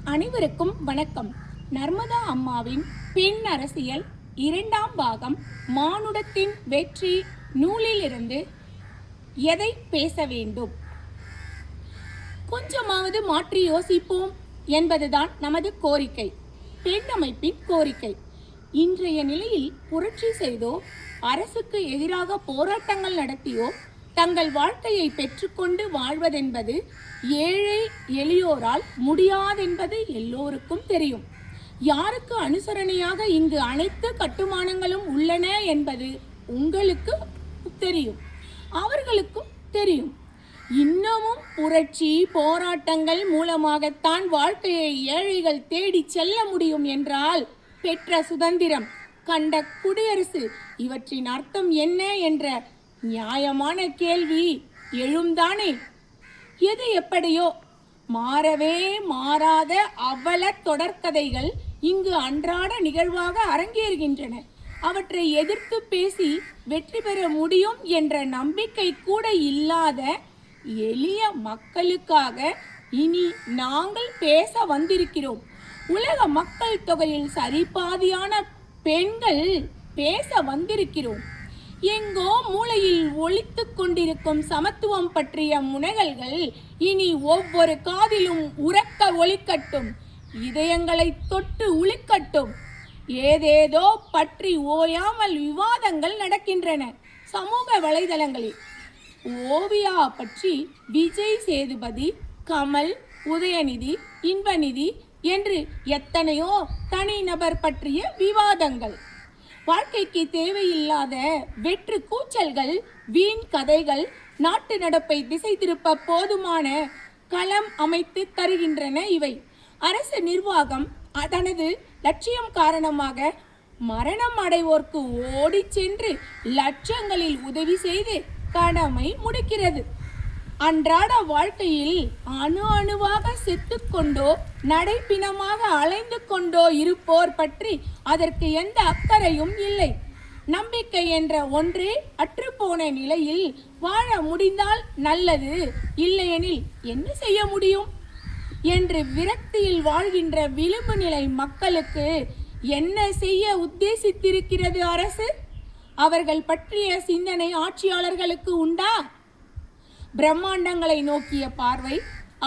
அனைவருக்கும் வணக்கம். நர்மதா அம்மாவின் பெண் அரசியல் 2ஆம் பாகம் மானுடத்தின் வெற்றி நூலிலிருந்து எதை பேச வேண்டும்? கொஞ்சமாவது மாற்றி யோசிப்போம் என்பதுதான் நமது கோரிக்கை, பெண் அமைப்பின் கோரிக்கை. இன்றைய நிலையில் புரட்சி செய்தோ அரசுக்கு எதிராக போராட்டங்கள் நடத்தியோ தங்கள் வாழ்க்கையை பெற்றுக்கொண்டு வாழ்வதென்பது ஏழை எளியோரால் முடியாதென்பது எல்லோருக்கும் தெரியும். யாருக்கு அனுசரணையாக இங்கு அனைத்து கட்டுமானங்களும் உள்ளன என்பது உங்களுக்கு தெரியும், அவர்களுக்கும் தெரியும். இன்னமும் புரட்சி போராட்டங்கள் மூலமாகத்தான் வாழ்க்கையை ஏழைகள் தேடி செல்ல முடியும் என்றால், பெற்ற சுதந்திரம், கண்ட குடியரசு, இவற்றின் அர்த்தம் என்ன என்ற நியாயமான கேள்வி எழும்தானே. எது எப்படியோ மாறவே மாறாத அவல தொடர்கதைகள் இங்கு அன்றாட நிகழ்வாக அரங்கேறுகின்றன. அவற்றை எதிர்த்து பேசி வெற்றி பெற முடியும் என்ற நம்பிக்கை கூட இல்லாத எளிய மக்களுக்காக இனி நாங்கள் பேச வந்திருக்கிறோம். உலக மக்கள் தொகையில் சரிபாதியான பெண்கள் பேச வந்திருக்கிறோம். எங்கோ மூலையில் ஒலித்து கொண்டிருக்கும் சமத்துவம் பற்றிய முனகல்கள் இனி ஒவ்வொரு காதிலும் உரக்க ஒலிக்கட்டும், இதயங்களை தொட்டு உளிக்கட்டும். ஏதேதோ பற்றி ஓயாமல் விவாதங்கள் நடக்கின்றன சமூக வலைதளங்களில். ஓவியா பற்றி விஜய் சேதுபதி, கமல், உதயநிதி, இன்பநிதி என்று எத்தனையோ தனிநபர் பற்றிய விவாதங்கள். வாழ்க்கைக்கு தேவையில்லாத வெற்று கூச்சல்கள், வீண் கதைகள் நாட்டு நடப்பை திசை திருப்ப போதுமான களம் அமைத்து தருகின்றன இவை. அரசு நிர்வாகம் தனது லட்சியம் காரணமாக மரணம் அடைவோர்க்கு ஓடி சென்று லட்சங்களில் உதவி செய்து கடமை முடிக்கிறது. அன்றாட வாழ்க்கையில் அணு அணுவாக செத்துக்கொண்டோ நடைப்பிணமாக அலைந்து கொண்டோ இருப்போர் பற்றி அதற்கு எந்த அக்கறையும் இல்லை. நம்பிக்கை என்ற ஒன்றே அற்றுப்போன நிலையில் வாழ முடிந்தால் நல்லது, இல்லையெனில் என்ன செய்ய முடியும் என்று விரக்தியில் வாழ்கின்ற விளிம்பு நிலை மக்களுக்கு என்ன செய்ய உத்தேசித்திருக்கிறது அரசு? அவர்கள் பற்றிய சிந்தனை ஆட்சியாளர்களுக்கு உண்டா? பிரம்மாண்டங்களை நோக்கிய பார்வை,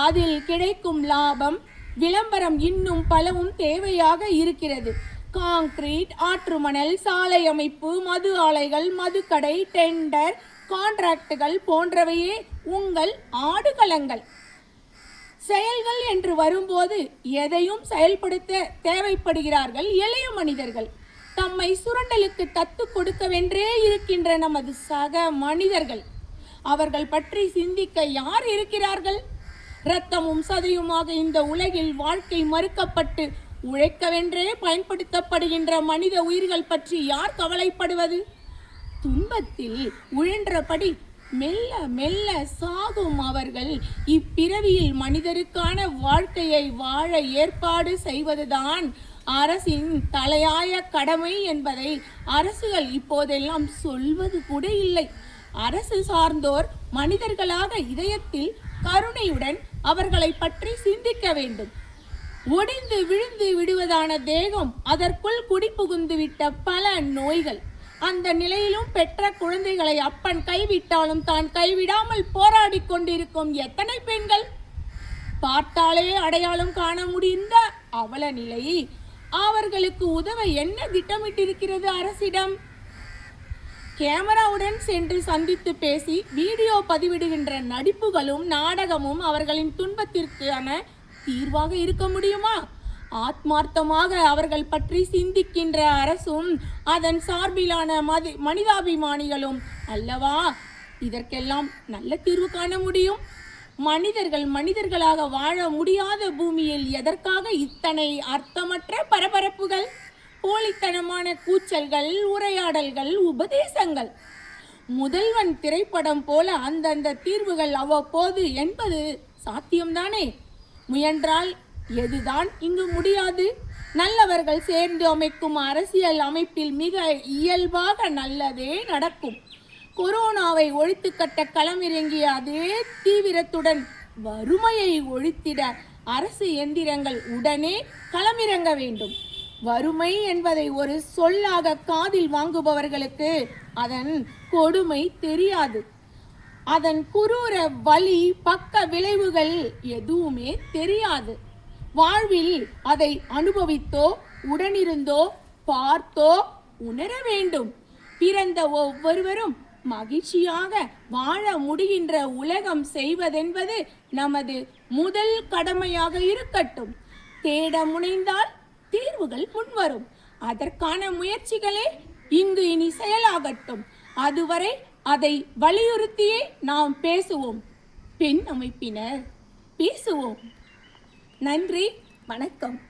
அதில் கிடைக்கும் லாபம், விளம்பரம் இன்னும் பலவும் தேவையாக இருக்கிறது. கான்கிரீட், ஆற்றுமணல், சாலை அமைப்பு, மது ஆலைகள், மதுக்கடை, டெண்டர், கான்ட்ராக்டுகள் போன்றவையே உங்கள் ஆடுகளங்கள். செயல்கள் என்று வரும்போது எதையும் செயல்படுத்த தேவைப்படுகிறார்கள் எளிய மனிதர்கள். தம்மை சுரண்டலுக்கு தத்து கொடுக்கவென்றே இருக்கின்ற நமது சக மனிதர்கள். அவர்கள் பற்றி சிந்திக்க யார் இருக்கிறார்கள்? இரத்தமும் சதையுமாக இந்த உலகில் வாழ்க்கை மறுக்கப்பட்டு உழைக்கவென்றே பயன்படுத்தப்படுகின்ற மனித உயிர்கள் பற்றி யார் கவலைப்படுவது? துன்பத்தில் உழன்றபடி மெல்ல மெல்ல சாகும் அவர்கள் இப்பிறவியில் மனிதருக்கான வாழ்க்கையை வாழ ஏற்பாடு செய்வதுதான் அரசின் தலையாய கடமை என்பதை அரசுகள் இப்போதெல்லாம் சொல்வது கூட இல்லை. அரசு சார்ந்தோர் மனிதர்களாக இதயத்தில் கருணையுடன் அவர்களை பற்றி சிந்திக்க வேண்டும். ஒடிந்து விழுந்து விடுவதான தேகம், அதற்குள் குடிபுகுந்து விட்ட பல நோய்கள். அந்த நிலையிலும் பெற்ற குழந்தைகளை அப்பன் கைவிட்டாலும் தான் கைவிடாமல் போராடி கொண்டிருக்கும் எத்தனை பெண்கள்! பார்த்தாலே அடையாளம் காண முடிந்த அவல நிலை. அவர்களுக்கு உதவ என்ன திட்டமிட்டிருக்கிறது அரசிடம்? கேமராவுடன் சென்று சந்தித்து பேசி வீடியோ பதிவிடுகின்ற நடிப்புகளும் நாடகமும் அவர்களின் துன்பத்திற்கான தீர்வாக இருக்க முடியுமா? ஆத்மார்த்தமாக அவர்கள் பற்றி சிந்திக்கின்ற அரசும் அதன் சார்பிலான மனிதாபிமானிகளும் அல்லவா இதற்கெல்லாம் நல்ல தீர்வு காண முடியும். மனிதர்கள் மனிதர்களாக வாழ முடியாத பூமியில் எதற்காக இத்தனை அர்த்தமற்ற பரபரப்புகள், போலித்தனமான கூச்சல்கள், உரையாடல்கள், உபதேசங்கள்? முதல்வன் திரைப்படம் போல அந்தந்த தீர்வுகள் அவ்வப்போது என்பது சாத்தியம்தானே? முயன்றால் எதுதான் இங்கு முடியாது? நல்லவர்கள் சேர்ந்து அமைக்கும் அரசியல் அமைப்பில் மிக இயல்பாக நல்லதே நடக்கும். கொரோனாவை ஒழித்து கட்ட களமிறங்கிய அதே தீவிரத்துடன் வறுமையை ஒழித்திட அரசு எந்திரங்கள் உடனே களமிறங்க வேண்டும். வறுமை என்பதை ஒரு சொல்லாக காதில் வாங்குபவர்களுக்கு அதன் கொடுமை தெரியாது. அதன் குரூர வலி, பக்க விளைவுகள் எதுவுமே தெரியாது. வாழ்வில் அதை அனுபவித்தோ உடனிருந்தோ பார்த்தோ உணர வேண்டும். பிறந்த ஒவ்வொருவரும் மகிழ்ச்சியாக வாழ முடிகின்ற உலகம் செய்வதென்பது நமது முதல் கடமையாக இருக்கட்டும். தேட முனைந்தால் தீர்வுகள் முன்வரும். அதற்கான முயற்சிகளே இங்கு இனி செயலாகட்டும். அதுவரை அதை வலியுறுத்தியே நாம் பேசுவோம். பெண் அமைப்பினர் பேசுவோம். நன்றி, வணக்கம்.